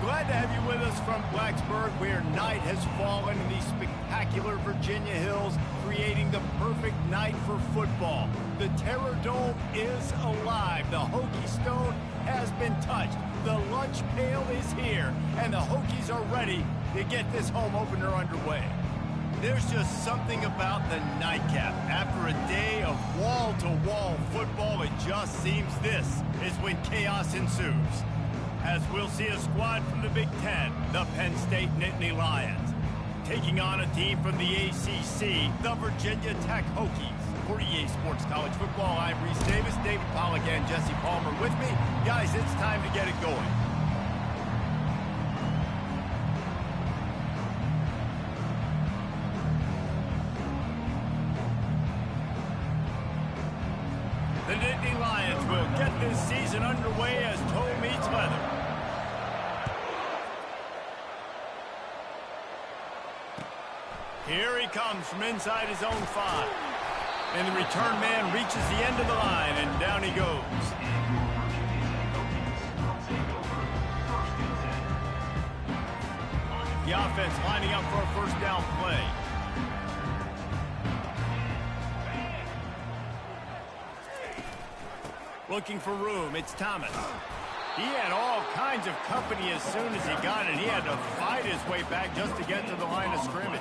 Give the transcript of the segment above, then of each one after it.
Glad to have you with us from Blacksburg, where night has fallen in these spectacular Virginia hills, creating the perfect night for football. The Terror Dome is alive. The Hokie Stone has been touched. The lunch pail is here, and the Hokies are ready to get this home opener underway. There's just something about the nightcap. After a day of wall-to-wall football, it just seems this is when chaos ensues. As we'll see a squad from the Big Ten, the Penn State Nittany Lions, taking on a team from the ACC, the Virginia Tech Hokies. For EA Sports College Football, I'm Reese Davis, David Pollack, and Jesse Palmer with me. Guys, it's time to get it going. The Nittany Lions will get this season underway as toe meets leather. Here he comes from inside his own 5. And the return man reaches the end of the line, and down he goes. The offense lining up for a first down play. Looking for room, it's Thomas. He had all kinds of company as soon as he got it. He had to fight his way back just to get to the line of scrimmage.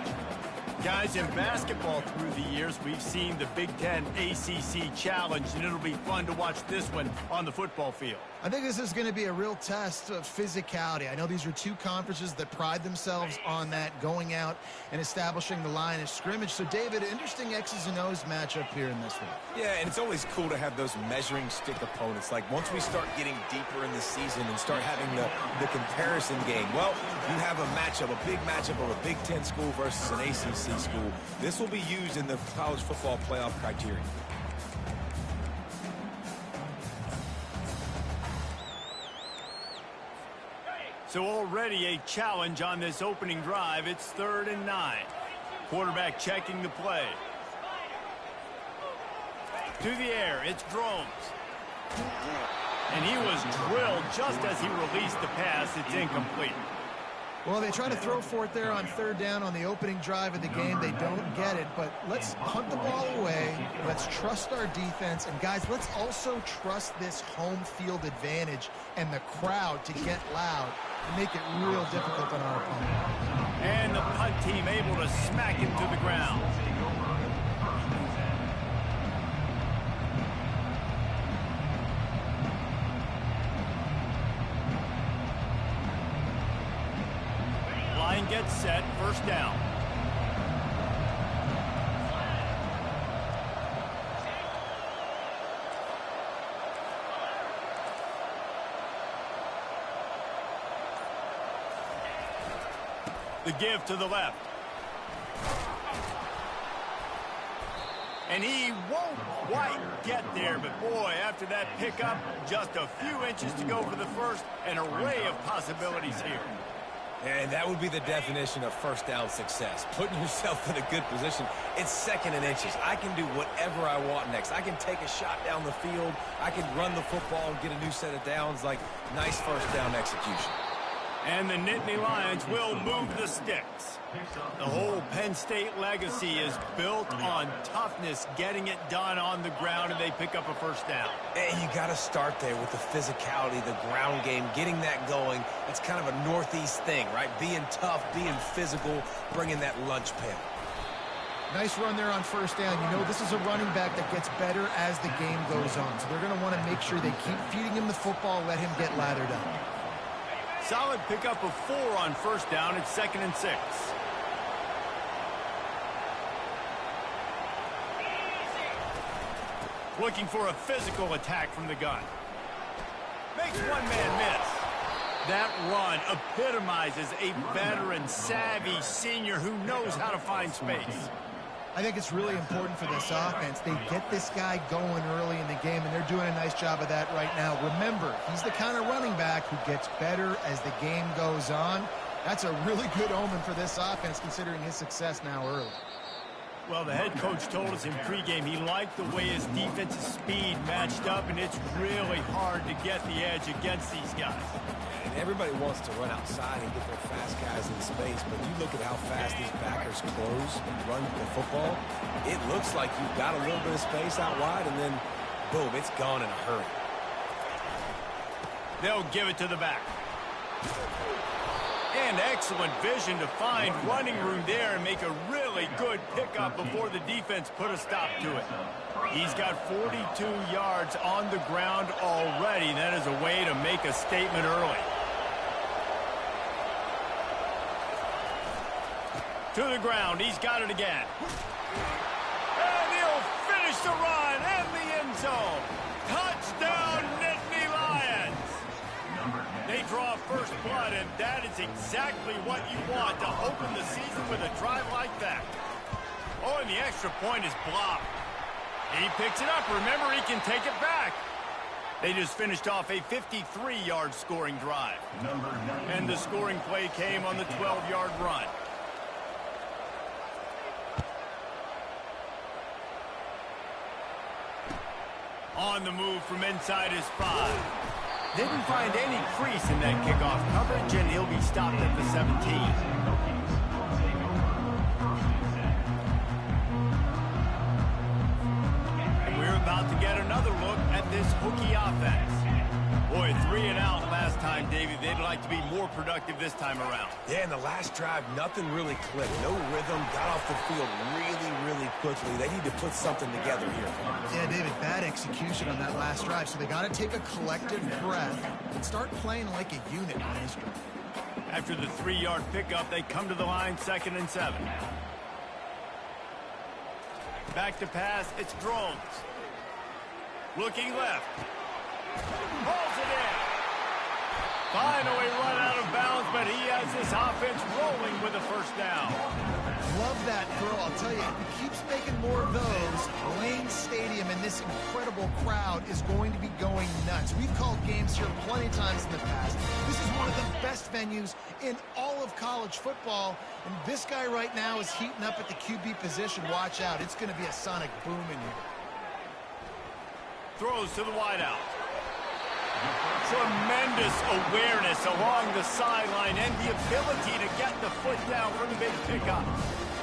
Guys, in basketball through the years, we've seen the Big Ten ACC Challenge, and it'll be fun to watch this one on the football field. I think this is going to be a real test of physicality. I know these are two conferences that pride themselves on that, going out and establishing the line of scrimmage. So, David, interesting X's and O's matchup here in this one. Yeah, and it's always cool to have those measuring stick opponents. Like, once we start getting deeper in the season and start having the comparison game, well, you have a matchup, a big matchup of a Big Ten school versus an ACC school. This will be used in the college football playoff criteria. So already a challenge on this opening drive. It's 3rd and 9. Quarterback checking the play. To the air, it's Drones. And he was drilled just as he released the pass. It's incomplete. Well, they try to throw for it there on 3rd down on the opening drive of the game. They don't get it, but let's punt the ball away. Let's trust our defense. And, guys, let's also trust this home field advantage and the crowd to get loud and make it real difficult on our opponent. And the punt team able to smack him to the ground. Line gets set, first down. The give to the left. And he won't quite get there, but boy, after that pickup, just a few inches to go for the first. An array of possibilities here. And that would be the definition of first down success. Putting yourself in a good position. It's 2nd and inches. I can do whatever I want next. I can take a shot down the field. I can run the football and get a new set of downs. Like, nice first down execution. And the Nittany Lions will move the sticks. The whole Penn State legacy is built on toughness, getting it done on the ground, and they pick up a first down. And you got to start there with the physicality, the ground game, getting that going. It's kind of a Northeast thing, right? Being tough, being physical, bringing that lunch pail. Nice run there on 1st down. You know, this is a running back that gets better as the game goes on. So they're going to want to make sure they keep feeding him the football, let him get lathered up. Solid pickup of 4 on 1st down. It's 2nd and 6. Looking for a physical attack from the gun. Makes one man miss. That run epitomizes a veteran, savvy senior who knows how to find space. I think it's really important for this offense. They get this guy going early in the game, and they're doing a nice job of that right now. Remember, he's the kind of running back who gets better as the game goes on. That's a really good omen for this offense, considering his success now early. Well, the head coach told us in pregame he liked the way his defensive speed matched up, and it's really hard to get the edge against these guys. everybody wants to run outside and get their fast guys in space, but you look at how fast these backers close and run the football, it looks like you've got a little bit of space out wide, and then, boom, it's gone in a hurry. They'll give it to the back. And excellent vision to find running room there and make a really good pickup before the defense put a stop to it. He's got 42 yards on the ground already. That is a way to make a statement early. To the ground. He's got it again. And he'll finish the run in the end zone. Touchdown, Nittany Lions. They draw first blood, and that is exactly what you want to open the season with a drive like that. Oh, and the extra point is blocked. He picks it up. Remember, he can take it back. They just finished off a 53-yard scoring drive. And the scoring play came on the 12-yard run. On the move from inside his 5. Didn't find any crease in that kickoff coverage, and he'll be stopped at the 17. And we're about to get another look at this Hokie offense. Boy, 3 and out last time, Davey. They'd like to be more productive this time around. Yeah, in the last drive, nothing really clicked. No rhythm, got off the field really quickly. They need to put something together here. Yeah, David, bad execution on that last drive, so they got to take a collective breath and start playing like a unit on this drive. After the 3-yard pickup, they come to the line, 2nd and 7. Back to pass, it's Drones. Looking left. Pulls it in. Finally run out of bounds, but he has this offense rolling with a first down. Love that throw. I'll tell you, if he keeps making more of those, Lane Stadium and this incredible crowd is going to be going nuts. We've called games here plenty of times in the past. This is one of the best venues in all of college football, and this guy right now is heating up at the QB position. Watch out. It's going to be a sonic boom in here. Throws to the wideout. Tremendous awareness along the sideline and the ability to get the foot down for the big pickup.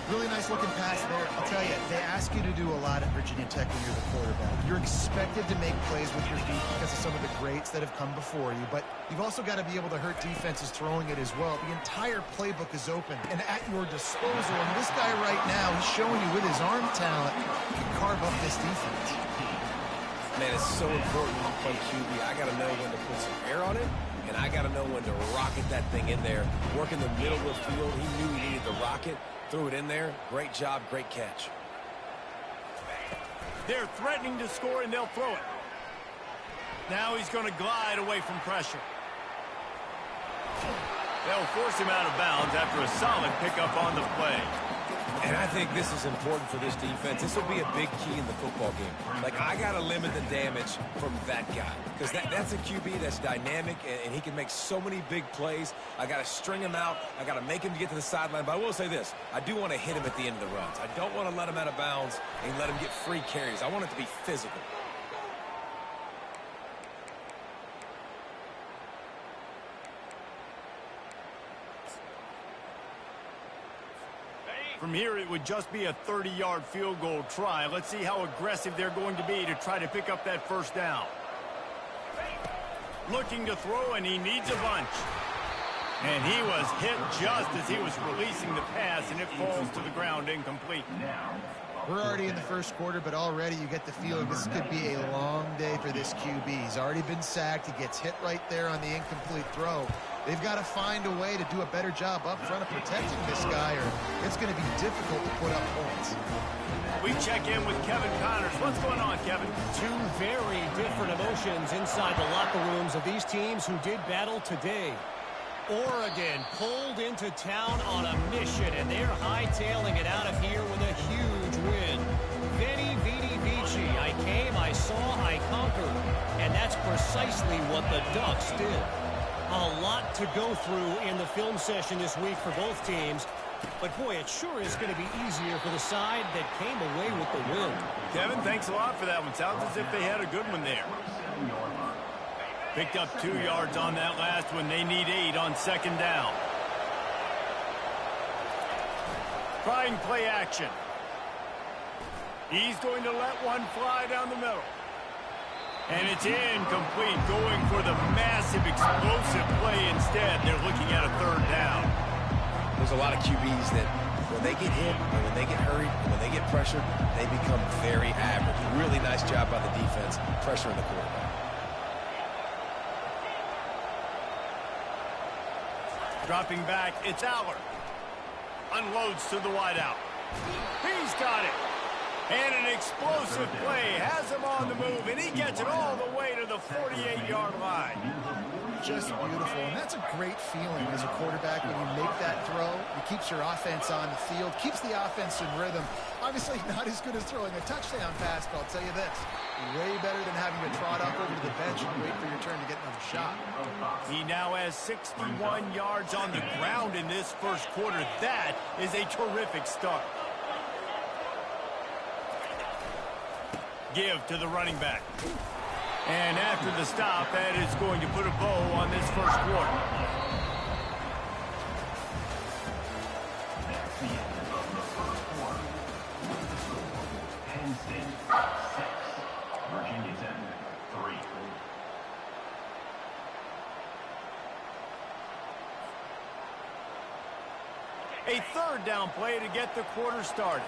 Really nice looking pass there. I'll tell you, they ask you to do a lot at Virginia Tech when you're the quarterback. You're expected to make plays with your feet because of some of the greats that have come before you, but you've also got to be able to hurt defenses throwing it as well. The entire playbook is open and at your disposal, and this guy right now, he's showing you with his arm talent, he can carve up this defense. Man, it's so important when you play QB. I got to know when to put some air on it, and I got to know when to rocket that thing in there. Work in the middle of the field. He knew he needed the rocket. Threw it in there. Great job, great catch. They're threatening to score, and they'll throw it. Now he's going to glide away from pressure. They'll force him out of bounds after a solid pickup on the play. And I think this is important for this defense. This will be a big key in the football game. Like, I got to limit the damage from that guy. Because that's a QB that's dynamic, and he can make so many big plays. I got to string him out. I got to make him get to the sideline. But I will say this. I do want to hit him at the end of the runs. I don't want to let him out of bounds and let him get free carries. I want it to be physical. From here, it would just be a 30-yard field goal try. Let's see how aggressive they're going to be to try to pick up that first down. Looking to throw, and he needs a bunch. And he was hit just as he was releasing the pass, and it falls to the ground incomplete. We're already in the first quarter, but already you get the feeling this could be a long day for this QB. He's already been sacked. He gets hit right there on the incomplete throw. They've got to find a way to do a better job up front of protecting this guy, or it's going to be difficult to put up points. We check in with Kevin Connors. What's going on, Kevin? Two very different emotions inside the locker rooms of these teams who did battle today. Oregon pulled into town on a mission, and they're hightailing it out of here with a huge win. Veni, vidi, vici. I came, I saw, I conquered. And that's precisely what the Ducks did. A lot to go through in the film session this week for both teams. But, boy, it sure is going to be easier for the side that came away with the win. Kevin, thanks a lot for that one. Sounds as if they had a good one there. Picked up 2 yards on that last one. They need 8 on second down. Trying play action. He's going to let one fly down the middle. And it's incomplete, going for the massive explosive play instead. They're looking at a third down. There's a lot of QBs that when they get hit, or when they get hurried, or when they get pressured, they become very average. Really nice job by the defense, pressuring the quarterback. Dropping back, it's Aller. Unloads to the wideout. He's got it. And an explosive play has him on the move, and he gets it all the way to the 48-yard line. Just beautiful, and that's a great feeling as a quarterback when you make that throw. It keeps your offense on the field, keeps the offense in rhythm. Obviously not as good as throwing a touchdown pass, but I'll tell you this, way better than having to trot up over to the bench and wait for your turn to get another shot. He now has 61 yards on the ground in this first quarter. That is a terrific start. Give to the running back. And after the stop, that is going to put a bow on this first quarter. Virginia 10-3. A third down play to get the quarter started.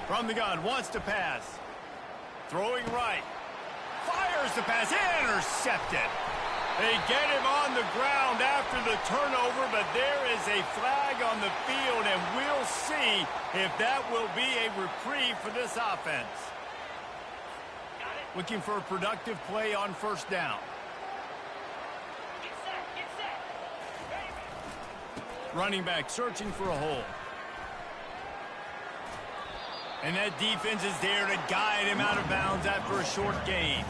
From the gun, wants to pass. Throwing right. Fires the pass. Intercepted. They get him on the ground after the turnover, but there is a flag on the field, and we'll see if that will be a reprieve for this offense. Looking for a productive play on first down. Running back searching for a hole. And that defense is there to guide him out of bounds after a short gain.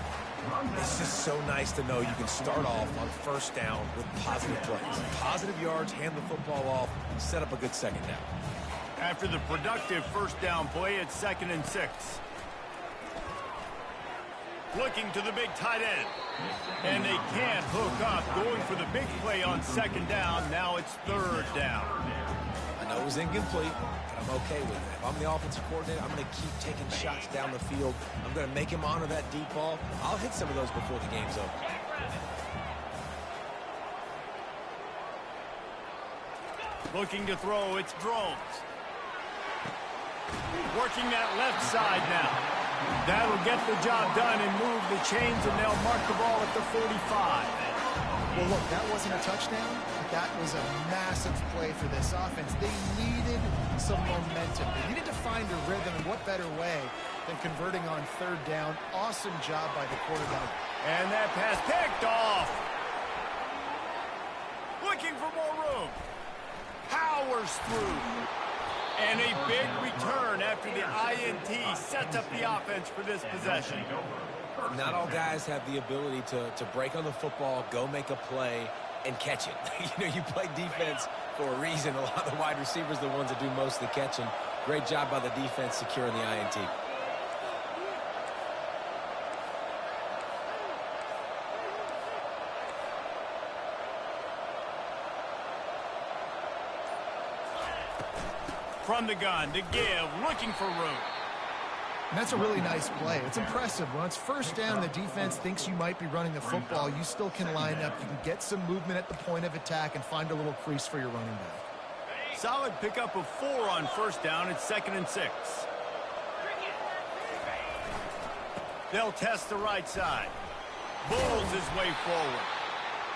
It's just so nice to know you can start off on first down with positive plays. Positive yards, hand the football off, and set up a good second down. After the productive first down play, it's 2nd and 6. Looking to the big tight end. And they can't hook up, going for the big play on second down. Now it's third down. I know it was incomplete, but I'm okay with it. If I'm the offensive coordinator, I'm going to keep taking shots down the field. I'm going to make him honor that deep ball. I'll hit some of those before the game's over. Looking to throw, it's Drones. Working that left side now. That'll get the job done and move the chains, and they'll mark the ball at the 45. Well, look, that wasn't a touchdown. That was a massive play for this offense. They needed some momentum. They needed to find a rhythm, and what better way than converting on third down. Awesome job by the quarterback. And that pass picked off. Looking for more room. Powers through. And a big return after the INT sets up the offense for this possession. Not all guys have the ability to break on the football, go make a play, and catch it. You play defense for a reason. A lot of the wide receivers are the ones that do most of the catching. Great job by the defense securing the INT. From the gun to give, looking for room. And that's a really nice play. It's impressive. When it's first down, the defense thinks you might be running the football. You still can line up. You can get some movement at the point of attack and find a little crease for your running back. Solid pickup of 4 on first down. It's 2nd and 6. They'll test the right side. Bulls his way forward.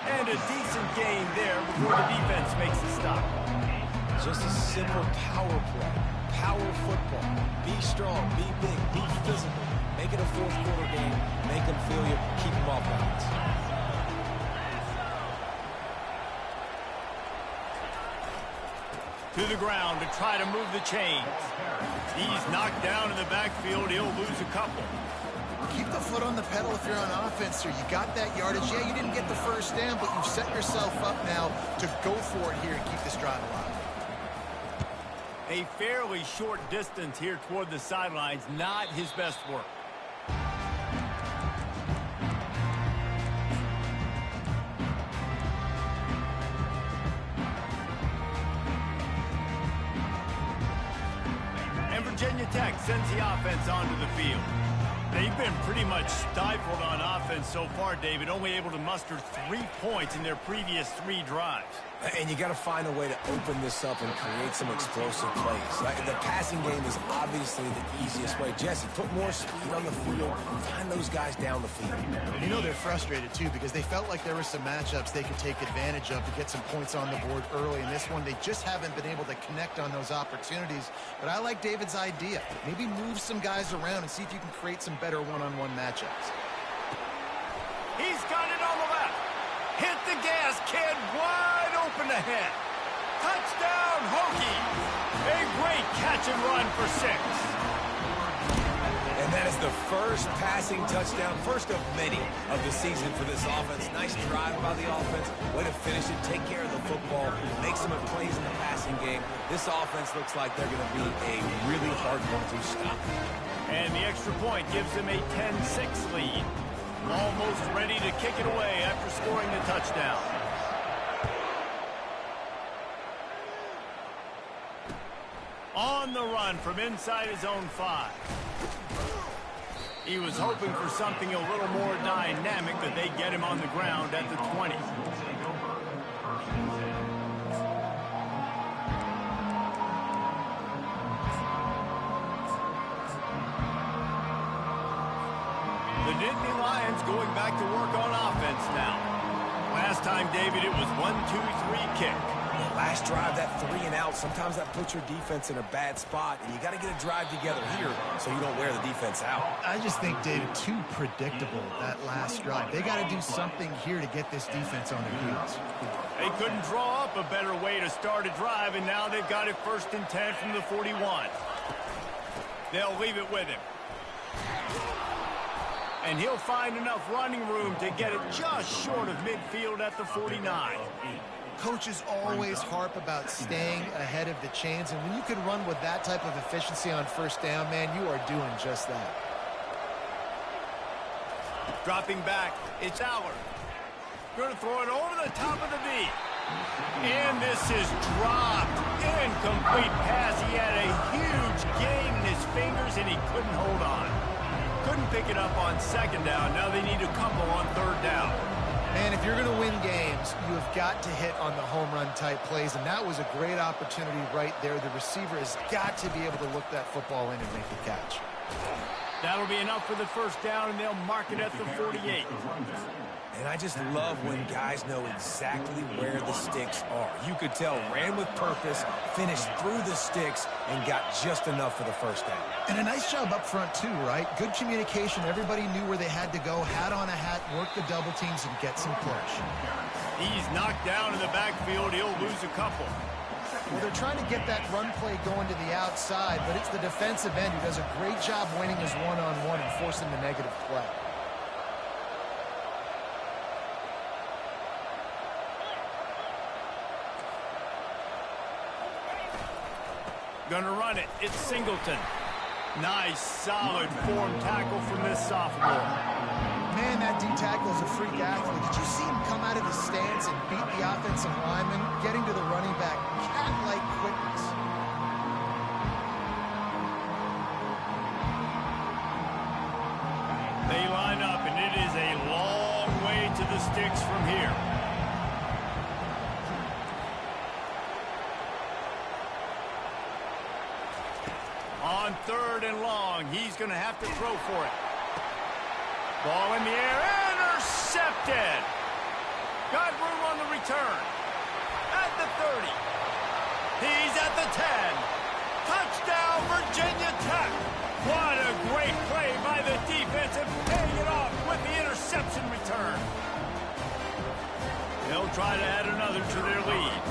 And a decent gain there before the defense makes the stop. Just a simple power play. Power football. Be strong, be big, be physical. Make it a fourth quarter game. Make them feel you. Keep them off balance. To the ground to try to move the chains. He's knocked down in the backfield. He'll lose a couple. Keep the foot on the pedal if you're on offense, sir. You got that yardage. Yeah, you didn't get the first down, but you've set yourself up now to go for it here and keep this drive alive. A fairly short distance here toward the sidelines, not his best work. And Virginia Tech sends the offense onto the field. They've been pretty much stifled on offense so far, David, only able to muster 3 points in their previous 3 drives. And you got to find a way to open this up and create some explosive plays. The passing game is obviously the easiest way. Jesse, put more speed on the field. Find those guys down the field. You know they're frustrated, too, because they felt like there were some matchups they could take advantage of to get some points on the board early. In this one, they just haven't been able to connect on those opportunities. But I like David's idea. Maybe move some guys around and see if you can create some better one-on-one matchups. He's got it on the left. Hit the gas, kid. Wide open ahead. Touchdown, Hokie. A great catch and run for 6. And that is the first passing touchdown, first of many of the season for this offense. Nice drive by the offense. Way to finish it, take care of the football, make some plays in the passing game. This offense looks like they're going to be a really hard one to stop. And the extra point gives them a 10-6 lead. Almost ready to kick it away after scoring the touchdown. On the run from inside his own 5. He was hoping for something a little more dynamic, that they get him on the ground at the 20. The Nittany Lions going back to work on offense now. Last time, David, it was 1-2-3 kick. Last drive, that 3 and out, sometimes that puts your defense in a bad spot, and you got to get a drive together here so you don't wear the defense out. I just think, David, too predictable, that last drive. They got to do something here to get this defense on their heels. They couldn't draw up a better way to start a drive, and now they've got it 1st and 10 from the 41. They'll leave it with him. And he'll find enough running room to get it just short of midfield at the 49. Coaches always harp about staying ahead of the chains, and when you can run with that type of efficiency on 1st down, man, you are doing just that. Dropping back, it's Allard. Going to throw it over the top of the D. And this is dropped. Incomplete pass. He had a huge gain in his fingers, and he couldn't hold on. Couldn't pick it up on 2nd down. Now they need a couple on 3rd down. And if you're going to win games, you have got to hit on the home run type plays, and that was a great opportunity right there. The receiver has got to be able to look that football in and make the catch. That'll be enough for the 1st down, and they'll mark it at the 48. And I just love when guys know exactly where the sticks are. You could tell, ran with purpose, finished through the sticks, and got just enough for the 1st down. And a nice job up front, too, right? Good communication. Everybody knew where they had to go, hat on a hat, work the double teams, and get some push. He's knocked down in the backfield. He'll lose a couple. Well, they're trying to get that run play going to the outside, but it's the defensive end who does a great job winning his one-on-one and forcing the negative play. Gonna run it. It's Singleton. Nice, solid form tackle from this sophomore. Man, that D-tackle is a freak athlete. Did you see him come out of his stance and beat the offensive lineman, getting to the running back? Cat-like quickness. They line up, and it is a long way to the sticks from here. On 3rd and long, he's going to have to throw for it. Ball in the air, intercepted. Got room on the return. At the 30. He's at the 10. Touchdown, Virginia Tech. What a great play by the defense and paying it off with the interception return. They'll try to add another to their lead.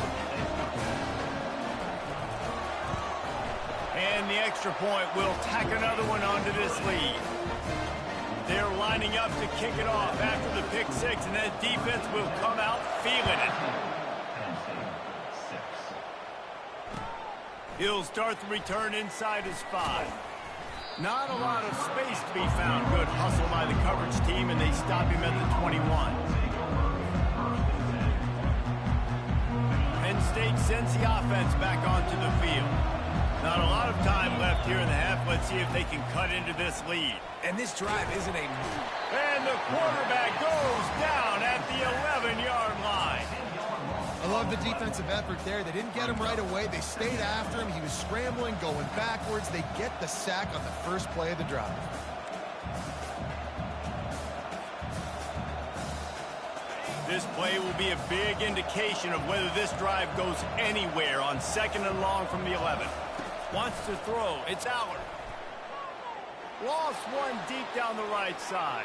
And the extra point will tack another one onto this lead. They're lining up to kick it off after the pick 6, and that defense will come out feeling it. He'll start the return inside his 5. Not a lot of space to be found. Good hustle by the coverage team, and they stop him at the 21. Penn State sends the offense back onto the field. Not a lot of time left here in the half. Let's see if they can cut into this lead. And this drive isn't a... And the quarterback goes down at the 11-yard line. I love the defensive effort there. They didn't get him right away. They stayed after him. He was scrambling, going backwards. They get the sack on the first play of the drive. This play will be a big indication of whether this drive goes anywhere on 2nd and long from the 11. Wants to throw. It's Allard. Lost one deep down the right side.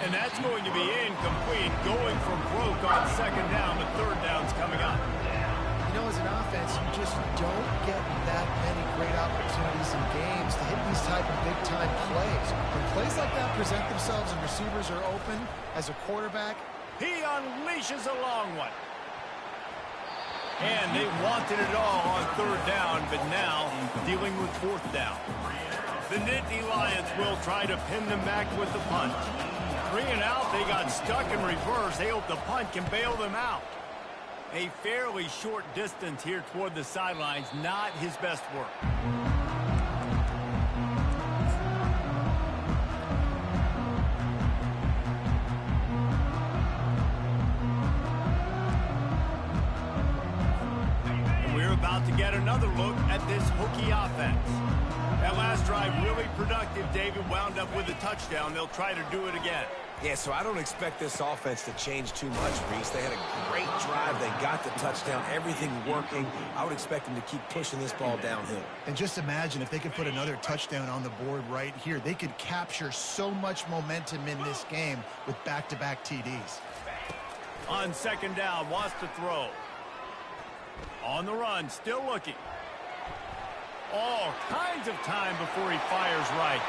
And that's going to be incomplete. Going for broke on 2nd down, but 3rd down's coming up. You know, as an offense, you just don't get that many great opportunities in games to hit these type of big-time plays. When plays like that present themselves and receivers are open, as a quarterback, he unleashes a long one. And they wanted it all on 3rd down, but now dealing with 4th down. The Nittany Lions will try to pin them back with the punt. 3 and out, they got stuck in reverse. They hope the punt can bail them out. A fairly short distance here toward the sidelines, not his best work. And we're about to get another look at this Hokie offense. That last drive really productive. David wound up with a touchdown. They'll try to do it again. Yeah, so I don't expect this offense to change too much, Reese. They had a great drive. They got the touchdown. Everything working. I would expect them to keep pushing this ball downhill. and just imagine if they could put another touchdown on the board right here. They could capture so much momentum in this game with back-to-back TDs. On 2nd down, wants to throw. On the run, still looking. All kinds of time before he fires right.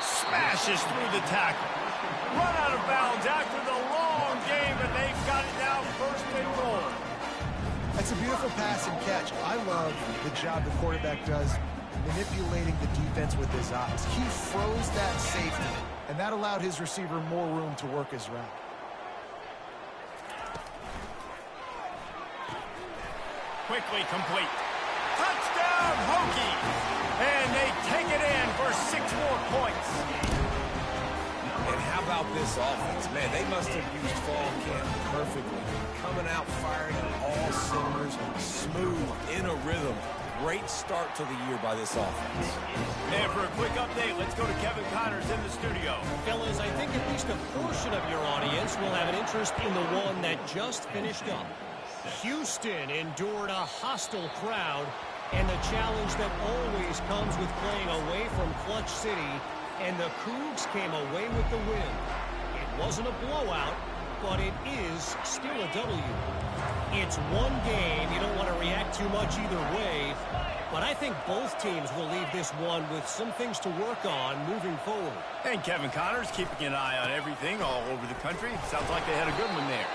Smashes through the tackle. Run out of bounds after the long game, and they've got it now 1st and goal. That's a beautiful pass and catch. I love the job the quarterback does manipulating the defense with his eyes. He froze that safety, and that allowed his receiver more room to work his route. Quickly complete. Touchdown, Hokie! And they take it in for 6 more points. And how about this offense? Man, they must have used fall camp perfectly. Coming out, firing on all cylinders, smooth, in a rhythm. Great start to the year by this offense. And for a quick update, let's go to Kevin Connors in the studio. Fellas, I think at least a portion of your audience will have an interest in the one that just finished up. Houston endured a hostile crowd and the challenge that always comes with playing away from Clutch City, and the Cougs came away with the win. It wasn't a blowout, but it is still a W. It's one game. You don't want to react too much either way, but I think both teams will leave this one with some things to work on moving forward. And Kevin Connors keeping an eye on everything all over the country. Sounds like they had a good one there.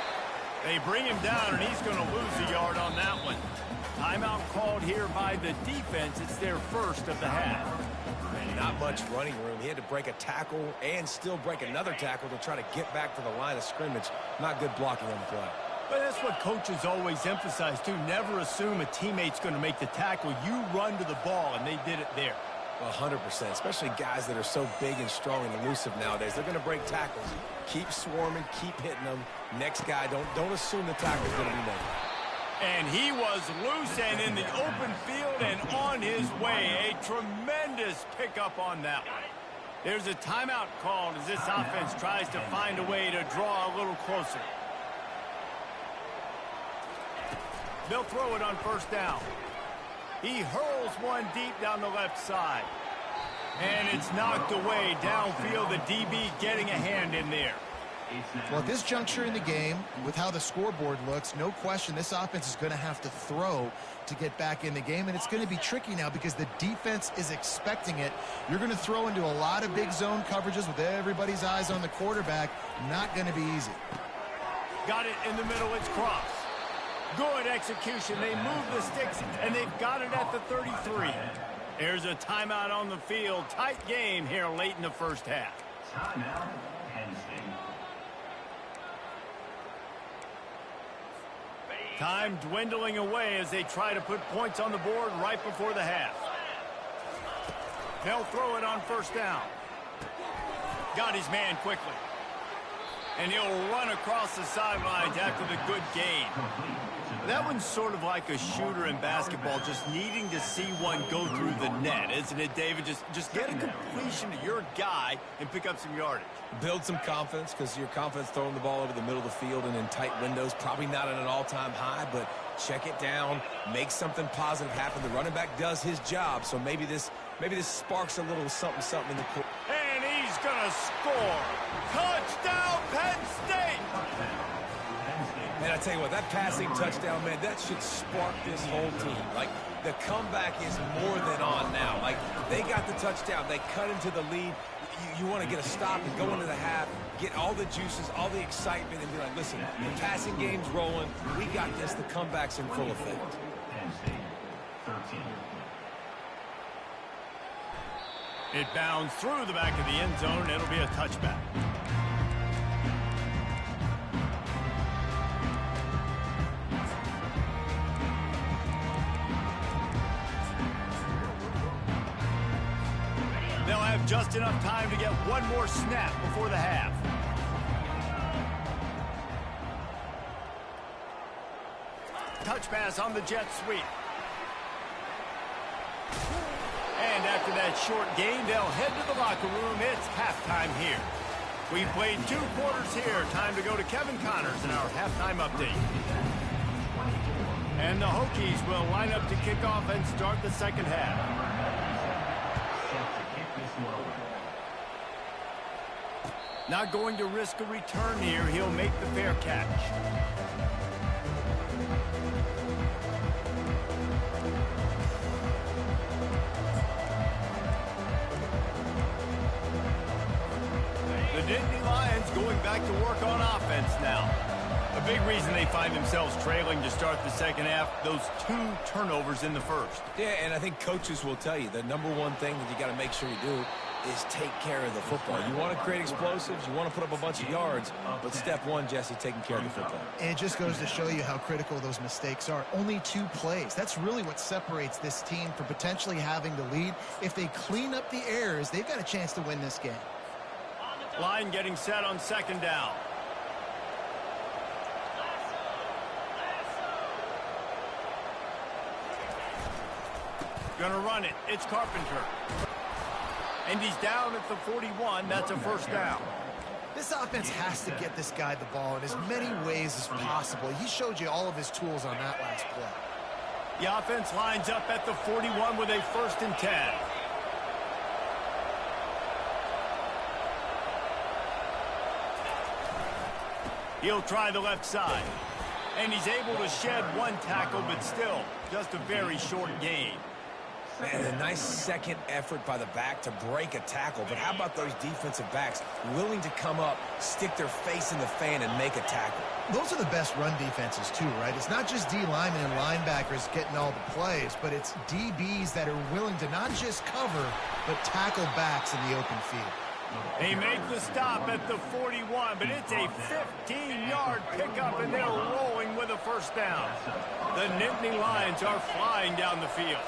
They bring him down, and he's going to lose a yard on that one. Timeout called here by the defense. It's their first of the half. Not much running room. He had to break a tackle and still break another tackle to try to get back to the line of scrimmage. Not good blocking on the play. But that's what coaches always emphasize, too. Never assume a teammate's going to make the tackle. You run to the ball, and they did it there. 100%, especially guys that are so big and strong and elusive nowadays. They're going to break tackles. Keep swarming, keep hitting them. Next guy, don't assume the tackle's going to be made. And he was loose and in the open field and on his way. A tremendous pickup on that one. There's a timeout called as this offense tries to find a way to draw a little closer. They'll throw it on 1st down. He hurls one deep down the left side. And it's knocked away downfield. The DB getting a hand in there. Well, at this juncture in the game, with how the scoreboard looks, no question this offense is going to have to throw to get back in the game, and it's going to be tricky now because the defense is expecting it. You're going to throw into a lot of big zone coverages with everybody's eyes on the quarterback. Not going to be easy. Got it in the middle. It's Cross. Good execution. They move the sticks, and they've got it at the 33. There's a timeout on the field. Tight game here late in the first half. Timeout, Penn State. Time dwindling away as they try to put points on the board right before the half. They'll throw it on first down. Got his man quickly. And he'll run across the sidelines after the good gain. That one's sort of like a shooter in basketball, just needing to see one go through the net, isn't it, David? Just get a completion to your guy and pick up some yardage. Build some confidence, because your confidence throwing the ball over the middle of the field and in tight windows, probably not at an all-time high, but check it down, make something positive happen. The running back does his job, so maybe this sparks a little something in the court. And he's going to score. Touchdown, Penn State! And I tell you what, that passing touchdown, man, that should spark this whole team. Like, the comeback is more than on now. Like, they got the touchdown. They cut into the lead. You want to get a stop and go into the half, get all the juices, all the excitement, and be like, listen, the passing game's rolling. We got this. The comeback's in full effect. Penn State, 13. It bounds through the back of the end zone. It'll be a touchback. They'll have just enough time to get one more snap before the half. Touch pass on the jet sweep. And after that short gain, they'll head to the locker room. It's halftime here. We played 2 quarters here. Time to go to Kevin Connors in our halftime update. And the Hokies will line up to kick off and start the second half. Not going to risk a return here. He'll make the fair catch. The Nittany Lions going back to work on offense now. A big reason they find themselves trailing to start the second half, those 2 turnovers in the first. Yeah, and I think coaches will tell you the number one thing that you got to make sure you do is take care of the football. You want to create explosives, you want to put up a bunch of yards, but step one, Jesse, taking care of the football. And it just goes to show you how critical those mistakes are. Only 2 plays. That's really what separates this team from potentially having the lead. If they clean up the errors, they've got a chance to win this game. Line getting set on second down. Gonna run it. It's Carpenter. And he's down at the 41. That's a first down. This offense has to get this guy the ball in as many ways as possible. He showed you all of his tools on that last play. The offense lines up at the 41 with a 1st and 10. He'll try the left side. And he's able to shed 1 tackle, but still just a very short gain. Man, a nice second effort by the back to break a tackle. But how about those defensive backs willing to come up, stick their face in the fan, and make a tackle? Those are the best run defenses, too, right? It's not just D linemen and linebackers getting all the plays, but it's DBs that are willing to not just cover, but tackle backs in the open field. They make the stop at the 41, but it's a 15-yard pickup, and they're rolling with a first down. The Nittany Lions are flying down the field.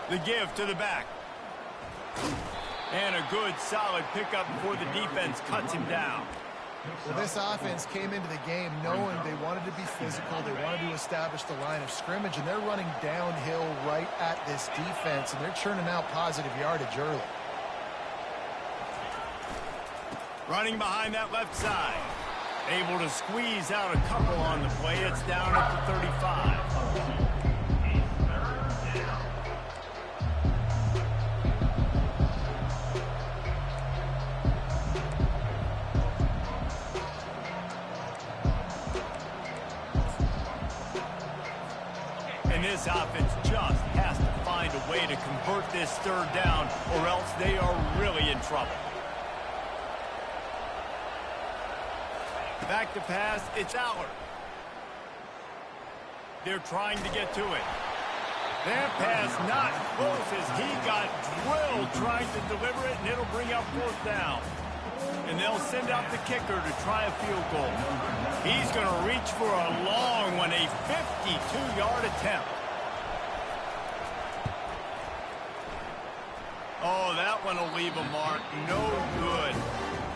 The give to the back. And a good, solid pickup before the defense cuts him down. Well, this offense came into the game knowing they wanted to be physical, they wanted to establish the line of scrimmage, and they're running downhill right at this defense, and they're churning out positive yardage early. Running behind that left side. Able to squeeze out a couple on the play. It's down at the 35. And this offense just has to find a way to convert this 3rd down, or else they are really in trouble. Back to pass, it's Aller. They're trying to get to it. That pass not close as he got drilled trying to deliver it, and it'll bring up 4th down. And they'll send out the kicker to try a field goal. He's going to reach for a long one, a 52-yard attempt. Oh, that one will leave a mark. No good.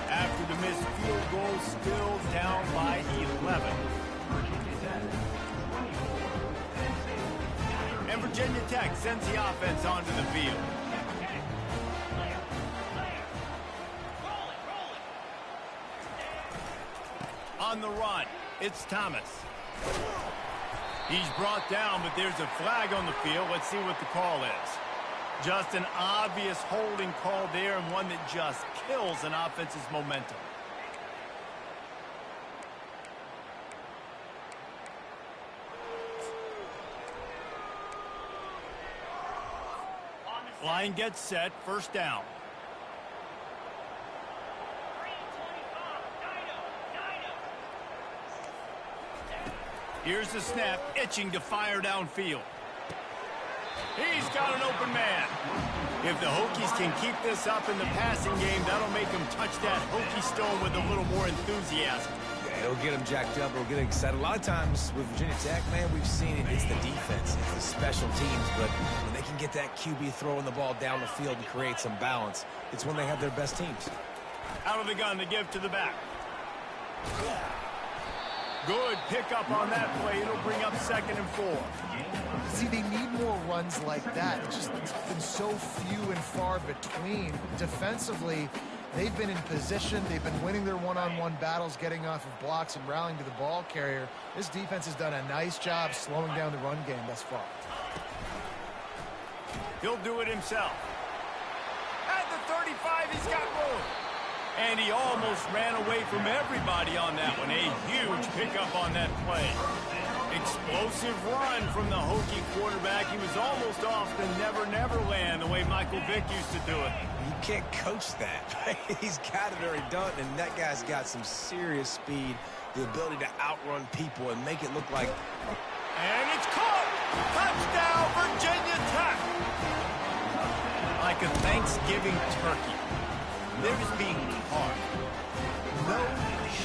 After the missed field goal, still down by 11. And Virginia Tech sends the offense onto the field. On the run, it's Thomas. He's brought down, but there's a flag on the field. Let's see what the call is. Just an obvious holding call there, and one that just kills an offense's momentum. Line gets set, 1st down. Here's the snap, itching to fire downfield. He's got an open man. If the Hokies can keep this up in the passing game, that'll make them touch that Hokie stone with a little more enthusiasm. Yeah, it'll get them jacked up. It'll get them excited. A lot of times with Virginia Tech, man, we've seen it. It's the defense. It's the special teams. But when they can get that QB throwing the ball down the field and create some balance, it's when they have their best teams. Out of the gun to give to the back. Good pickup on that play. It'll bring up 2nd and 4. See, they need more runs like that. It's been so few and far between. Defensively, they've been in position. They've been winning their one-on-one battles, getting off of blocks and rallying to the ball carrier. This defense has done a nice job slowing down the run game thus far. He'll do it himself. At the 35, he's got room. And he almost ran away from everybody on that one. A huge pickup on that play. Explosive run from the Hokie quarterback. He was almost off the never land the way Michael Vick used to do it. You can't coach that. He's got it already done, and that guy's got some serious speed, the ability to outrun people and make it look like... And it's caught! Touchdown, Virginia Tech! Like a Thanksgiving turkey. They're just being hard. No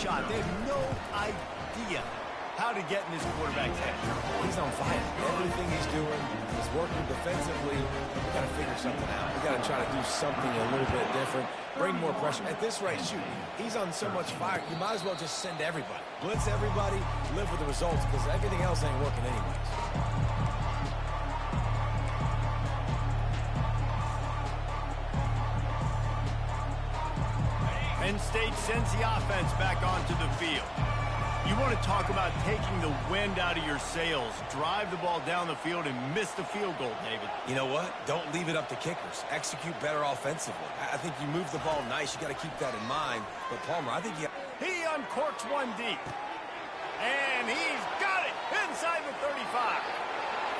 shot. They have no idea how to get in this quarterback's head. He's on fire. Everything he's doing is working defensively. We got to figure something out. We got to try to do something a little bit different. Bring more pressure. At this rate, shoot, he's on so much fire, you might as well just send everybody. Blitz everybody, live with the results, because everything else ain't working anyways. Penn State sends the offense back onto the field. You want to talk about taking the wind out of your sails. Drive the ball down the field and miss the field goal, David. You know what? Don't leave it up to kickers. Execute better offensively. I think you move the ball nice. You got to keep that in mind. But Palmer, I think he uncorks one deep. And he's got it inside the 35.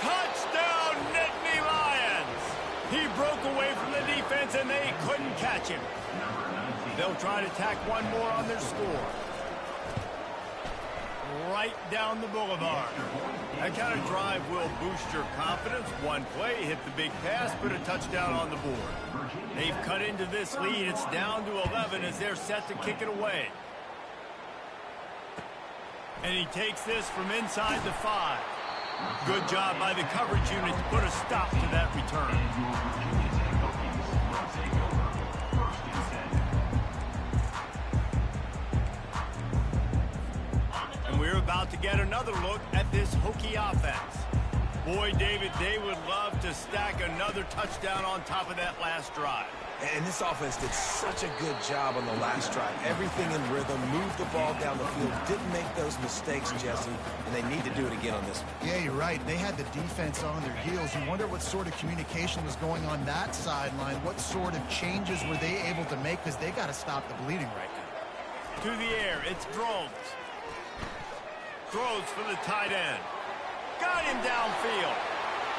Touchdown, Nittany Lions. He broke away from the defense, and they couldn't catch him. They'll try to tack one more on their score. Right down the boulevard. That kind of drive will boost your confidence. One play, hit the big pass, put a touchdown on the board. They've cut into this lead. It's down to 11 as they're set to kick it away. And he takes this from inside the 5. Good job by the coverage unit to put a stop to that return. We're about to get another look at this Hokie offense. Boy, David, they would love to stack another touchdown on top of that last drive. And this offense did such a good job on the last drive. Everything in rhythm, moved the ball down the field, didn't make those mistakes, Jesse, and they need to do it again on this one. Yeah, you're right. They had the defense on their heels. You wonder what sort of communication was going on that sideline. What sort of changes were they able to make, because they got to stop the bleeding right now. To the air, it's Drones. Throws for the tight end. Got him downfield.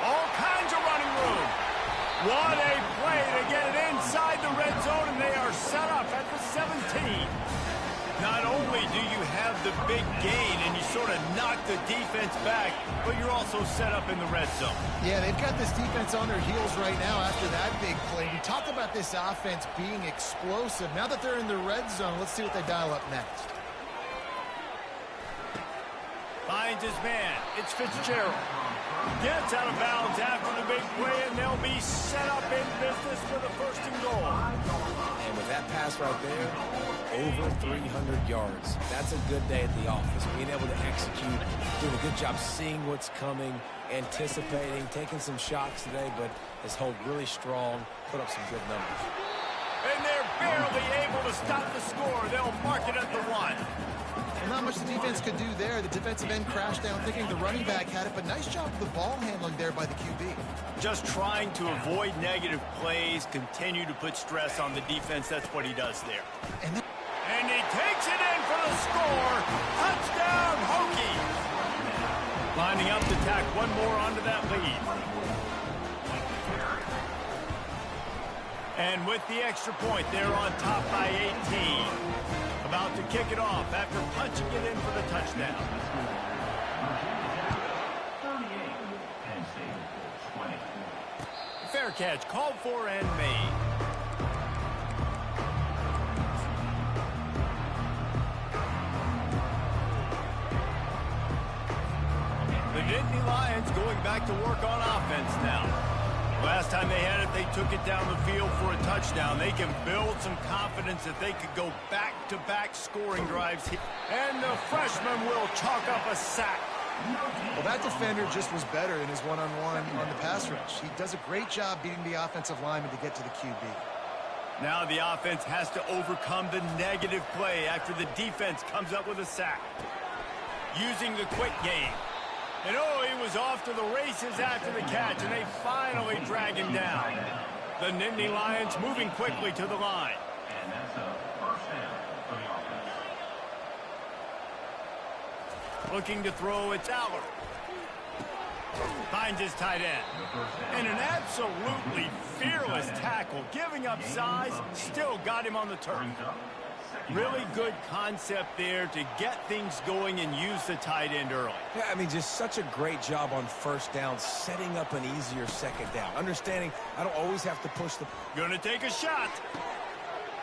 All kinds of running room. What a play to get it inside the red zone, and they are set up at the 17. Not only do you have the big gain and you sort of knock the defense back, but you're also set up in the red zone. Yeah, they've got this defense on their heels right now after that big play. We talked about this offense being explosive. Now that they're in the red zone, let's see what they dial up next. Finds his man. It's Fitzgerald. Gets out of bounds after the big play, and they'll be set up in business for the first and goal. And with that pass right there, over 300 yards. That's a good day at the office. Being able to execute, doing a good job seeing what's coming, anticipating, taking some shots today, but has held really strong, put up some good numbers. And they're barely able to stop the score. They'll mark it at the 1. Well, not much the defense could do there. The defensive end crashed down thinking the running back had it, but nice job of the ball handling there by the QB. Just trying to avoid negative plays, continue to put stress on the defense. That's what he does there. And he takes it in for the score. Touchdown, Hokies. Lining up to tack one more onto that lead. And with the extra point, they're on top by 18. About to kick it off after punching it in for the touchdown. 38, Penn State, 20. Fair catch, called for and made. The Nittany Lions going back to work on offense now. Last time they had it, they took it down the field for a touchdown. They can build some confidence that they could go back-to-back scoring drives here. And the freshman will chalk up a sack. Well, that defender just was better in his one-on-one on the pass rush. He does a great job beating the offensive lineman to get to the QB. Now the offense has to overcome the negative play after the defense comes up with a sack. Using the quick game. And oh, he was off to the races after the catch, and they finally drag him down. The Nittany Lions moving quickly to the line. And that's a first down for the offense. Looking to throw, it's Aller. Finds his tight end. And an absolutely fearless tackle, giving up size, still got him on the turf. Really good concept there to get things going and use the tight end early. Yeah, I mean, just such a great job on first down, setting up an easier second down. Understanding I don't always have to push the... Gonna take a shot.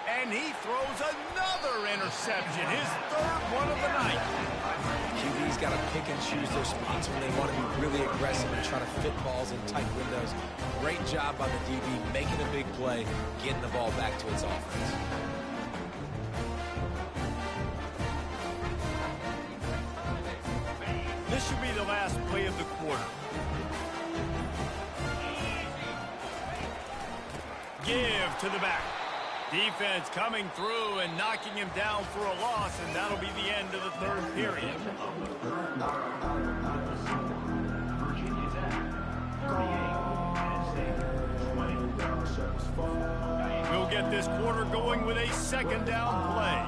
And he throws another interception, his third one of the night. QB's got to pick and choose their spots when they want to be really aggressive and try to fit balls in tight windows. Great job by the DB, making a big play, getting the ball back to its offense. This should be the last play of the quarter. Give to the back. Defense coming through and knocking him down for a loss, and that'll be the end of the third period. Virginia Tech, 38, Penn State, 20. We'll get this quarter going with a second down play.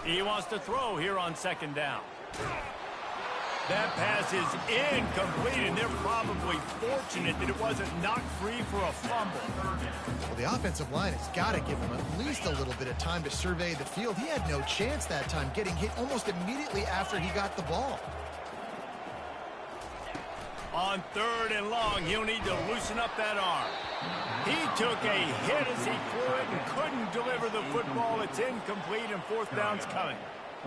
He wants to throw here on second down. That pass is incomplete, and they're probably fortunate that it wasn't knocked free for a fumble. Well, the offensive line has got to give him at least a little bit of time to survey the field. He had no chance that time, getting hit almost immediately after he got the ball. On third and long, he'll need to loosen up that arm. He took a hit as he threw it and couldn't deliver the football. It's incomplete, and fourth down's coming.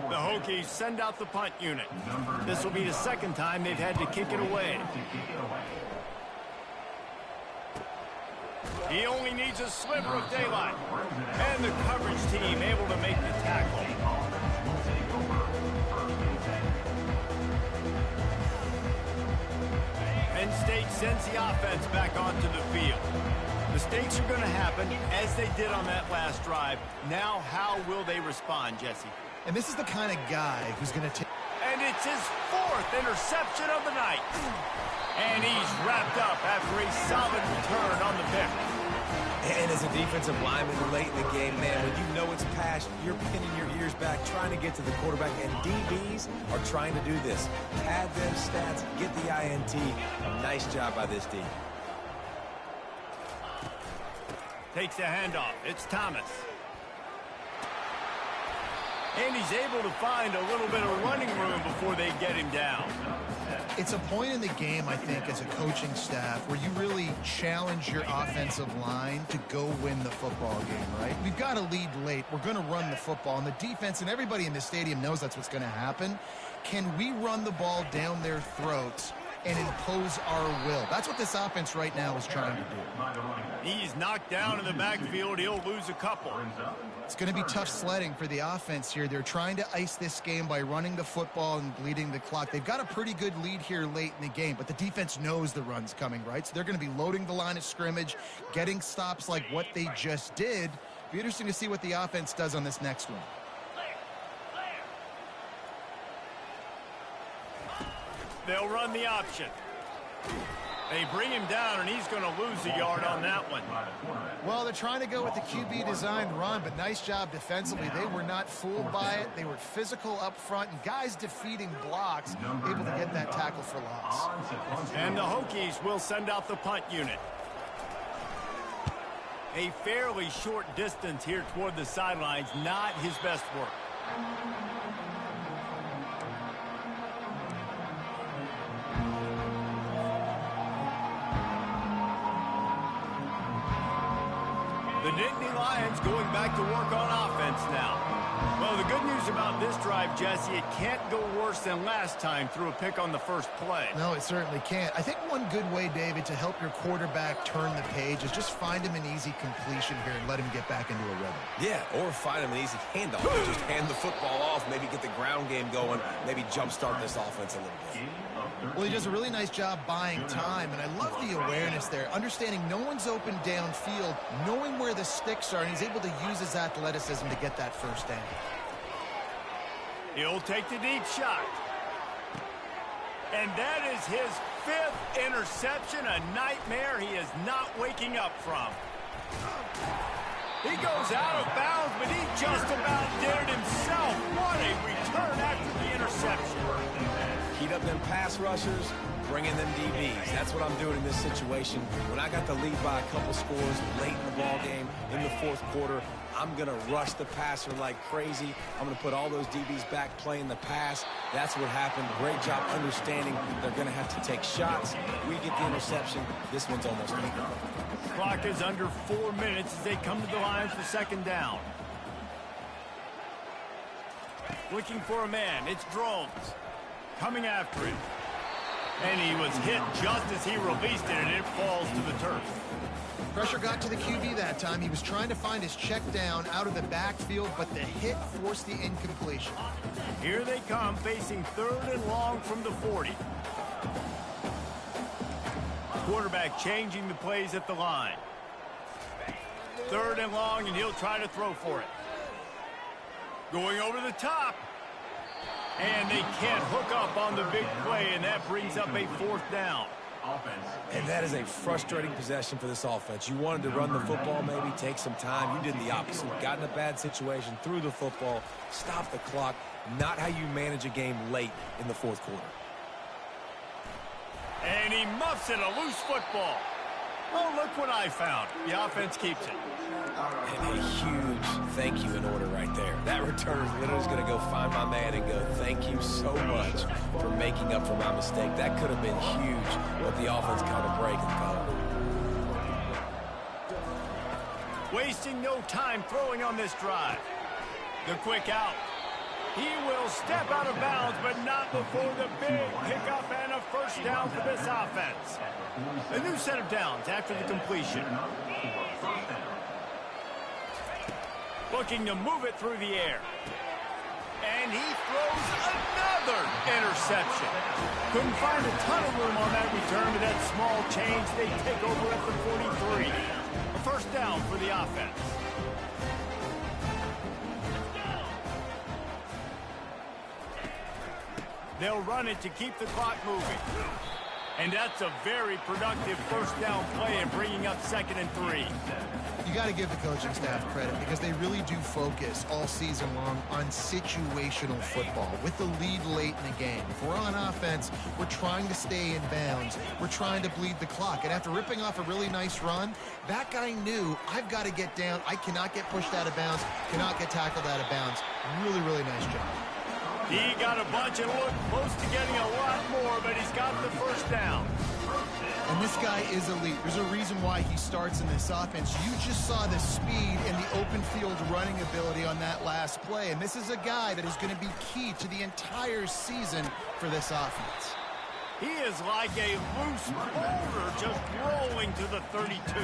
The Hokies send out the punt unit. This will be the second time they've had to kick it away. He only needs a sliver of daylight. And the coverage team able to make the tackle. Penn State sends the offense back onto the field. Mistakes are going to happen, as they did on that last drive. Now, how will they respond, Jesse? And this is the kind of guy who's going to take... And it's his fourth interception of the night. And he's wrapped up after a solid return on the pick. And as a defensive lineman late in the game, man, when you know it's past, you're pinning your ears back, trying to get to the quarterback, and DBs are trying to do this. Pad them stats, get the INT. Nice job by this D. Takes the handoff. It's Thomas. And he's able to find a little bit of running room before they get him down. It's a point in the game, I think, as a coaching staff where you really challenge your offensive line to go win the football game, right? We've got to lead late. We're going to run the football. And the defense and everybody in the stadium knows that's what's going to happen. Can we run the ball down their throats and impose our will? That's what this offense right now is trying to do. He's knocked down in the backfield. He'll lose a couple. It's going to be tough sledding for the offense here. They're trying to ice this game by running the football and bleeding the clock. They've got a pretty good lead here late in the game, but the defense knows the run's coming, right? So they're going to be loading the line of scrimmage, getting stops like what they just did. Be interesting to see what the offense does on this next one. They'll run the option. They bring him down, and he's going to lose a yard on that one. Well, they're trying to go with the QB designed run, but nice job defensively. They were not fooled by it. They were physical up front, and guys defeating blocks, able to get that tackle for loss. And the Hokies will send out the punt unit. A fairly short distance here toward the sidelines, not his best work. The Nittany Lions going back to work on offense now. Well, the good news about this drive, Jesse, it can't go worse than last time through a pick on the first play. No, it certainly can't. I think one good way, David, to help your quarterback turn the page is just find him an easy completion here and let him get back into a rhythm. Yeah, or find him an easy handoff. Just hand the football off, maybe get the ground game going, maybe jumpstart this offense a little bit. Well, he does a really nice job buying time, and I love the awareness there, understanding no one's open downfield, knowing where the sticks are, and he's able to use his athleticism to get that first down. He'll take the deep shot. And that is his 5th interception, a nightmare he is not waking up from. He goes out of bounds, but he just about did it himself. What a return after the interception. Heat up them pass rushers, bring in them DBs. That's what I'm doing in this situation. When I got the lead by a couple scores late in the ball game, in the fourth quarter, I'm going to rush the passer like crazy. I'm going to put all those DBs back playing the pass. That's what happened. Great job understanding they're going to have to take shots. We get the interception. This one's almost over. Clock is under 4 minutes as they come to the line for second down. Looking for a man. It's Drones. Coming after it. And he was hit just as he released it, and it falls to the turf. Pressure got to the QB that time. He was trying to find his check down out of the backfield, but the hit forced the incompletion. Here they come, facing 3rd and long from the 40. Quarterback changing the plays at the line. 3rd and long, and he'll try to throw for it. Going over the top. And they can't hook up on the big play, and that brings up a 4th down. And that is a frustrating possession for this offense. You wanted to run the football, maybe take some time. You did the opposite. Got in a bad situation, threw the football, stopped the clock. Not how you manage a game late in the fourth quarter. And he muffs it, a loose football. Oh, look what I found. The offense keeps it. And a huge thank you in order right there. That return is literally going to go find my man and go, thank you so much for making up for my mistake. That could have been huge, but the offense caught a break and go. Wasting no time throwing on this drive. The quick out. He will step out of bounds, but not before the big pickup and a first down for this offense. A new set of downs after the completion. Looking to move it through the air. And he throws another interception. Couldn't find a ton of room on that return, but that small change, they take over at the 43. A first down for the offense. They'll run it to keep the clock moving. And that's a very productive first down play and bringing up 2nd and 3. You got to give the coaching staff credit because they really do focus all season long on situational football with the lead late in the game. If we're on offense, we're trying to stay in bounds. We're trying to bleed the clock. And after ripping off a really nice run, that guy knew, I've got to get down. I cannot get pushed out of bounds, cannot get tackled out of bounds. Really, really nice job. He got a bunch and looked close to getting a lot more, but he's got the first down. And this guy is elite. There's a reason why he starts in this offense. You just saw the speed and the open field running ability on that last play. And this is a guy that is going to be key to the entire season for this offense. He is like a loose boulder just rolling to the 32.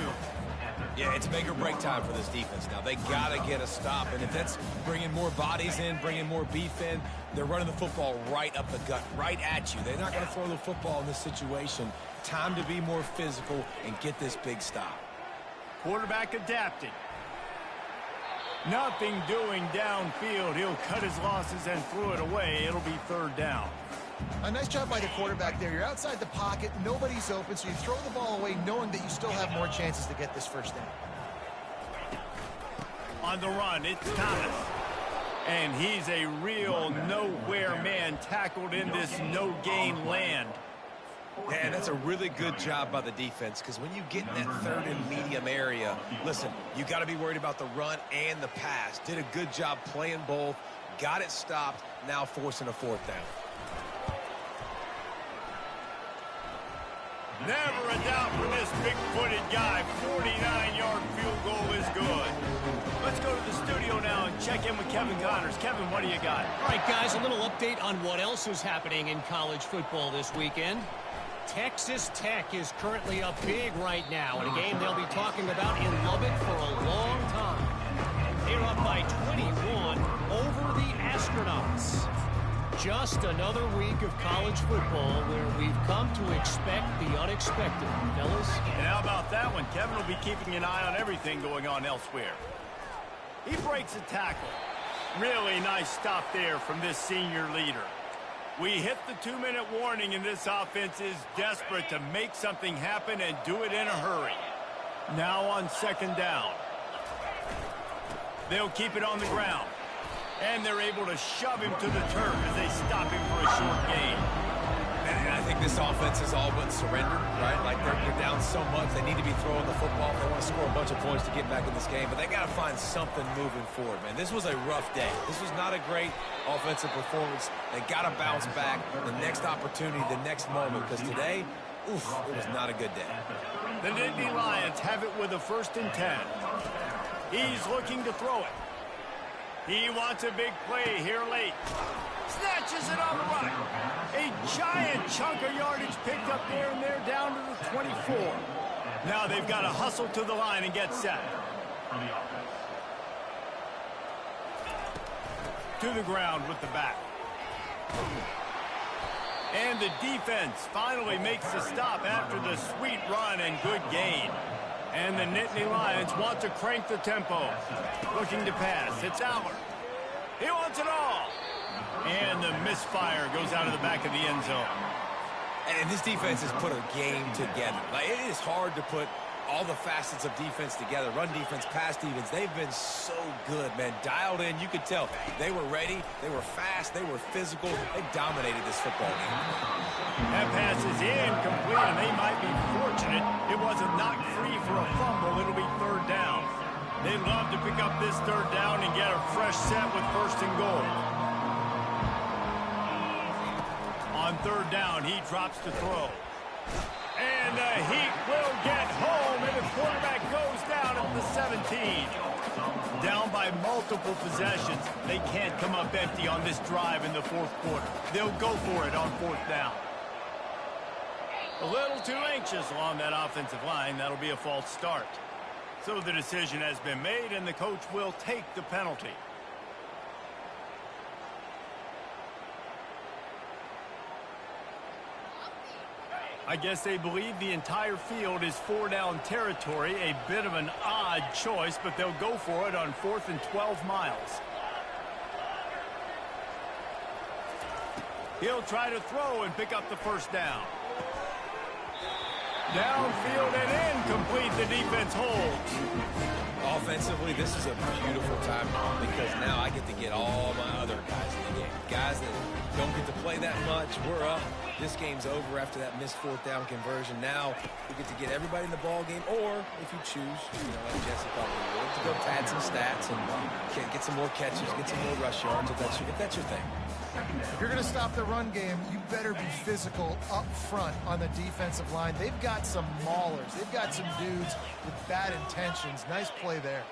Yeah, it's make or break time for this defense now. They got to get a stop, and if that's bringing more bodies in, bringing more beef in, they're running the football right up the gut, right at you. They're not going to throw the football in this situation. Time to be more physical and get this big stop. Quarterback adapting. Nothing doing downfield. He'll cut his losses and throw it away. It'll be 3rd down. A nice job by the quarterback there. You're outside the pocket. Nobody's open, so you throw the ball away knowing that you still have more chances to get this first down. On the run, it's Thomas. And he's a real nowhere man tackled in this no-gain land. And that's a really good job by the defense because when you get in that 3rd and medium area, listen, you got to be worried about the run and the pass. Did a good job playing both, got it stopped, now forcing a 4th down. Never a doubt for this big-footed guy. 49-yard field goal is good. Let's go to the studio now and check in with Kevin Connors. Kevin, what do you got? All right, guys, a little update on what else is happening in college football this weekend. Texas Tech is currently up big right now in a game they'll be talking about in Lubbock for a long time. They're up by 21 over the Astronauts. Just another week of college football where we've come to expect the unexpected, fellas. And how about that one? Kevin will be keeping an eye on everything going on elsewhere. He breaks a tackle. Really nice stop there from this senior leader. We hit the 2-minute warning, and this offense is desperate to make something happen and do it in a hurry. Now on 2nd down. They'll keep it on the ground. And they're able to shove him to the turf as they stop him for a short gain. And I think this offense is all but surrendered, right? Like they're down so much, they need to be throwing the football if they want to score a bunch of points to get back in this game. But they got to find something moving forward, man. This was a rough day. This was not a great offensive performance. They got to bounce back the next opportunity, the next moment, because today, oof, it was not a good day. The Nittany Lions have it with a 1st and 10. He's looking to throw it. He wants a big play here late. Snatches it on the run. A giant chunk of yardage picked up there, and they're down to the 24. Now they've got to hustle to the line and get set. To the ground with the back. And the defense finally makes the stop after the sweet run and good gain. And the Nittany Lions want to crank the tempo. Looking to pass. It's Aller. He wants it all. And the misfire goes out of the back of the end zone. And this defense has put a game together. Like, it is hard to put all the facets of defense together. Run defense, pass defense. They've been so good, man. Dialed in. You could tell they were ready. They were fast. They were physical. They dominated this football game. That pass is incomplete, and they might be fortunate it wasn't knocked free for a fumble. It'll be 3rd down. They'd love to pick up this 3rd down and get a fresh set with 1st and goal. On 3rd down, he drops to throw. And the Heat will get home, and the quarterback goes down at the 17. Down by multiple possessions. They can't come up empty on this drive in the 4th quarter. They'll go for it on 4th down. A little too anxious along that offensive line. That'll be a false start. So the decision has been made, and the coach will take the penalty. I guess they believe the entire field is 4-down territory. A bit of an odd choice, but they'll go for it on 4th and 12 miles. He'll try to throw and pick up the 1st down. Downfield and incomplete. The defense holds. Offensively, this is a beautiful time because now I get to get all my other guys in the game. Guys that don't get to play that much, we're up. This game's over after that missed fourth down conversion. Now we get to get everybody in the ball game, or if you choose, like Jesse probably would, to go pad some stats and get some more catches, get some more rush yards if that's your thing. If you're going to stop the run game, you better be physical up front on the defensive line. They've got some maulers. They've got some dudes with bad intentions. Nice play there.